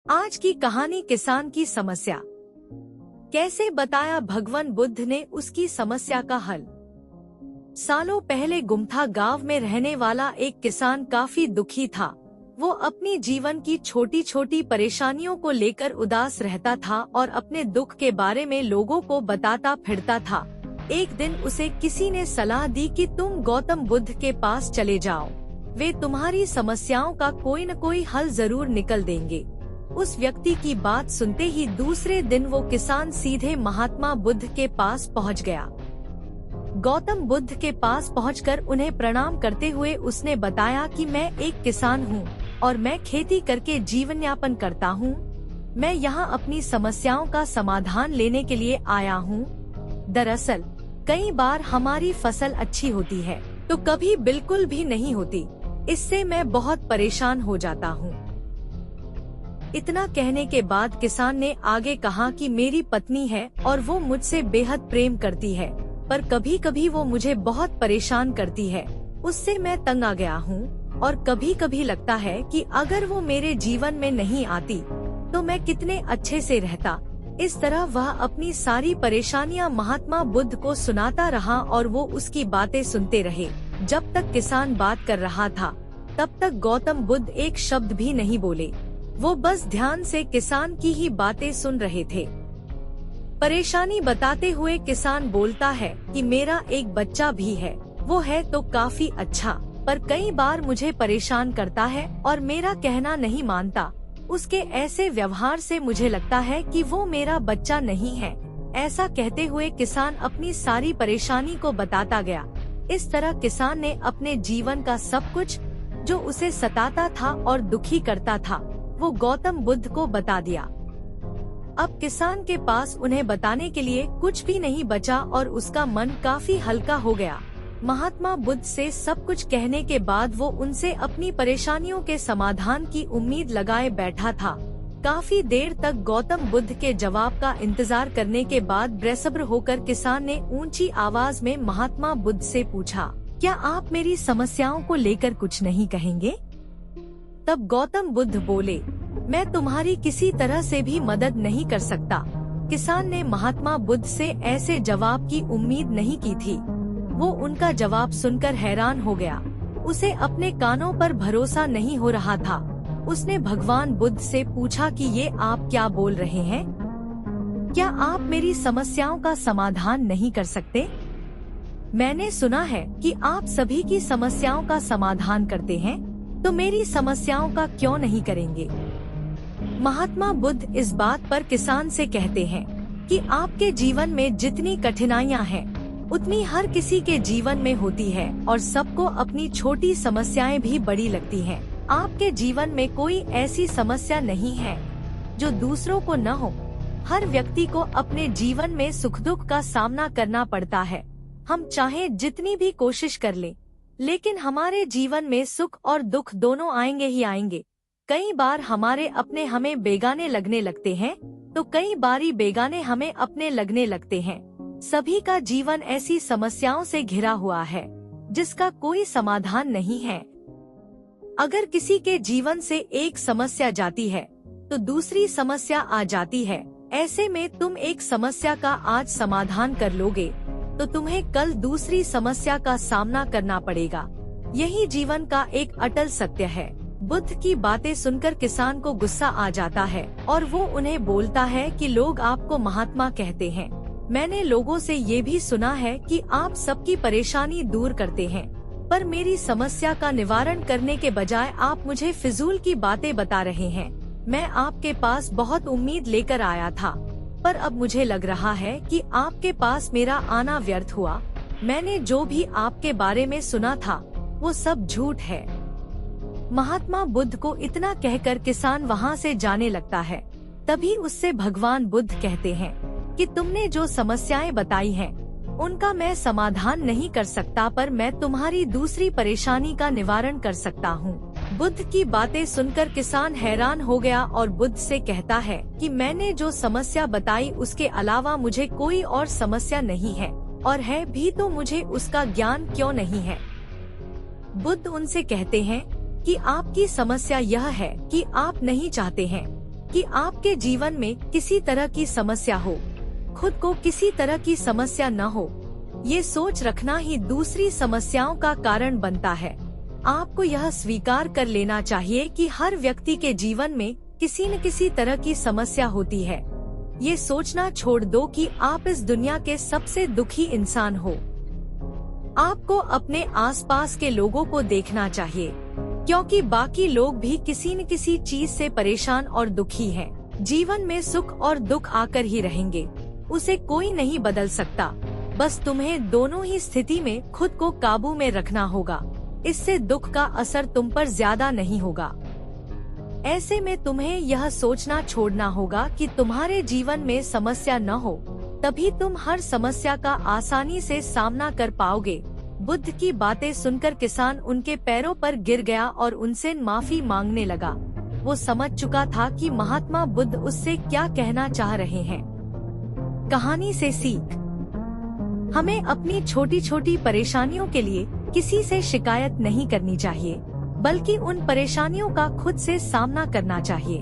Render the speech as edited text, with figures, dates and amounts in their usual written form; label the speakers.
Speaker 1: आज की कहानी किसान की समस्या। कैसे बताया भगवान बुद्ध ने उसकी समस्या का हल। सालों पहले गुमथा गांव में रहने वाला एक किसान काफी दुखी था। वो अपनी जीवन की छोटी छोटी परेशानियों को लेकर उदास रहता था और अपने दुख के बारे में लोगों को बताता फिरता था। एक दिन उसे किसी ने सलाह दी कि तुम गौतम बुद्ध के पास चले जाओ, वे तुम्हारी समस्याओं का कोई न कोई हल जरूर निकल देंगे। उस व्यक्ति की बात सुनते ही दूसरे दिन वो किसान सीधे महात्मा बुद्ध के पास पहुंच गया। गौतम बुद्ध के पास पहुंचकर उन्हें प्रणाम करते हुए उसने बताया कि मैं एक किसान हूँ और मैं खेती करके जीवन यापन करता हूँ। मैं यहाँ अपनी समस्याओं का समाधान लेने के लिए आया हूँ। दरअसल कई बार हमारी फसल अच्छी होती है तो कभी बिल्कुल भी नहीं होती। इससे मैं बहुत परेशान हो जाता हूँ। इतना कहने के बाद किसान ने आगे कहा कि मेरी पत्नी है और वो मुझसे बेहद प्रेम करती है, पर कभी कभी वो मुझे बहुत परेशान करती है। उससे मैं तंग आ गया हूँ और कभी कभी लगता है कि अगर वो मेरे जीवन में नहीं आती तो मैं कितने अच्छे से रहता। इस तरह वह अपनी सारी परेशानियाँ महात्मा बुद्ध को सुनाता रहा और वो उसकी बातें सुनते रहे। जब तक किसान बात कर रहा था तब तक गौतम बुद्ध एक शब्द भी नहीं बोले। वो बस ध्यान से किसान की ही बातें सुन रहे थे। परेशानी बताते हुए किसान बोलता है कि मेरा एक बच्चा भी है, वो है तो काफी अच्छा, पर कई बार मुझे परेशान करता है और मेरा कहना नहीं मानता। उसके ऐसे व्यवहार से मुझे लगता है कि वो मेरा बच्चा नहीं है। ऐसा कहते हुए किसान अपनी सारी परेशानी को बताता गया। इस तरह किसान ने अपने जीवन का सब कुछ जो उसे सताता था और दुखी करता था वो गौतम बुद्ध को बता दिया। अब किसान के पास उन्हें बताने के लिए कुछ भी नहीं बचा और उसका मन काफी हल्का हो गया। महात्मा बुद्ध से सब कुछ कहने के बाद वो उनसे अपनी परेशानियों के समाधान की उम्मीद लगाए बैठा था। काफी देर तक गौतम बुद्ध के जवाब का इंतजार करने के बाद बेसब्र होकर किसान ने ऊंची आवाज में महात्मा बुद्ध से पूछा, क्या आप मेरी समस्याओं को लेकर कुछ नहीं कहेंगे? तब गौतम बुद्ध बोले, मैं तुम्हारी किसी तरह से भी मदद नहीं कर सकता। किसान ने महात्मा बुद्ध से ऐसे जवाब की उम्मीद नहीं की थी। वो उनका जवाब सुनकर हैरान हो गया। उसे अपने कानों पर भरोसा नहीं हो रहा था। उसने भगवान बुद्ध से पूछा कि ये आप क्या बोल रहे हैं? क्या आप मेरी समस्याओं का समाधान नहीं कर सकते? मैंने सुना है कि आप सभी की समस्याओं का समाधान करते हैं, तो मेरी समस्याओं का क्यों नहीं करेंगे? महात्मा बुद्ध इस बात पर किसान से कहते हैं कि आपके जीवन में जितनी कठिनाइयां हैं, उतनी हर किसी के जीवन में होती है और सबको अपनी छोटी समस्याएं भी बड़ी लगती हैं। आपके जीवन में कोई ऐसी समस्या नहीं है जो दूसरों को न हो। हर व्यक्ति को अपने जीवन में सुख दुख का सामना करना पड़ता है। हम चाहे जितनी भी कोशिश कर लें, लेकिन हमारे जीवन में सुख और दुख दोनों आएंगे ही आएंगे। कई बार हमारे अपने हमें बेगाने लगने लगते हैं, तो कई बारी बेगाने हमें अपने लगने लगते हैं। सभी का जीवन ऐसी समस्याओं से घिरा हुआ है जिसका कोई समाधान नहीं है। अगर किसी के जीवन से एक समस्या जाती है तो दूसरी समस्या आ जाती है। ऐसे में तुम एक समस्या का आज समाधान कर लोगे तो तुम्हें कल दूसरी समस्या का सामना करना पड़ेगा। यही जीवन का एक अटल सत्य है। बुद्ध की बातें सुनकर किसान को गुस्सा आ जाता है और वो उन्हें बोलता है कि लोग आपको महात्मा कहते हैं। मैंने लोगों से ये भी सुना है कि आप सबकी परेशानी दूर करते हैं, पर मेरी समस्या का निवारण करने के बजाय आप मुझे फिजूल की बातें बता रहे हैं। मैं आपके पास बहुत उम्मीद लेकर आया था, पर अब मुझे लग रहा है कि आपके पास मेरा आना व्यर्थ हुआ। मैंने जो भी आपके बारे में सुना था वो सब झूठ है। महात्मा बुद्ध को इतना कहकर किसान वहाँ से जाने लगता है। तभी उससे भगवान बुद्ध कहते हैं कि तुमने जो समस्याएं बताई हैं, उनका मैं समाधान नहीं कर सकता, पर मैं तुम्हारी दूसरी परेशानी का निवारण कर सकता हूँ। बुद्ध की बातें सुनकर किसान हैरान हो गया और बुद्ध से कहता है कि मैंने जो समस्या बताई उसके अलावा मुझे कोई और समस्या नहीं है, और है भी तो मुझे उसका ज्ञान क्यों नहीं है? बुद्ध उनसे कहते हैं कि आपकी समस्या यह है कि आप नहीं चाहते हैं कि आपके जीवन में किसी तरह की समस्या हो, खुद को किसी तरह की समस्या न हो, ये सोच रखना ही दूसरी समस्याओं का कारण बनता है। आपको यह स्वीकार कर लेना चाहिए कि हर व्यक्ति के जीवन में किसी न किसी तरह की समस्या होती है। ये सोचना छोड़ दो कि आप इस दुनिया के सबसे दुखी इंसान हो। आपको अपने आसपास के लोगों को देखना चाहिए, क्योंकि बाकी लोग भी किसी न किसी चीज से परेशान और दुखी हैं। जीवन में सुख और दुख आकर ही रहेंगे, उसे कोई नहीं बदल सकता। बस तुम्हें दोनों ही स्थिति में खुद को काबू में रखना होगा, इससे दुख का असर तुम पर ज्यादा नहीं होगा। ऐसे में तुम्हें यह सोचना छोड़ना होगा कि तुम्हारे जीवन में समस्या न हो, तभी तुम हर समस्या का आसानी से सामना कर पाओगे। बुद्ध की बातें सुनकर किसान उनके पैरों पर गिर गया और उनसे माफी मांगने लगा। वो समझ चुका था कि महात्मा बुद्ध उससे क्या कहना चाह रहे हैं। कहानी से सीख। हमें अपनी छोटी छोटी परेशानियों के लिए किसी से शिकायत नहीं करनी चाहिए, बल्कि उन परेशानियों का खुद से सामना करना चाहिए।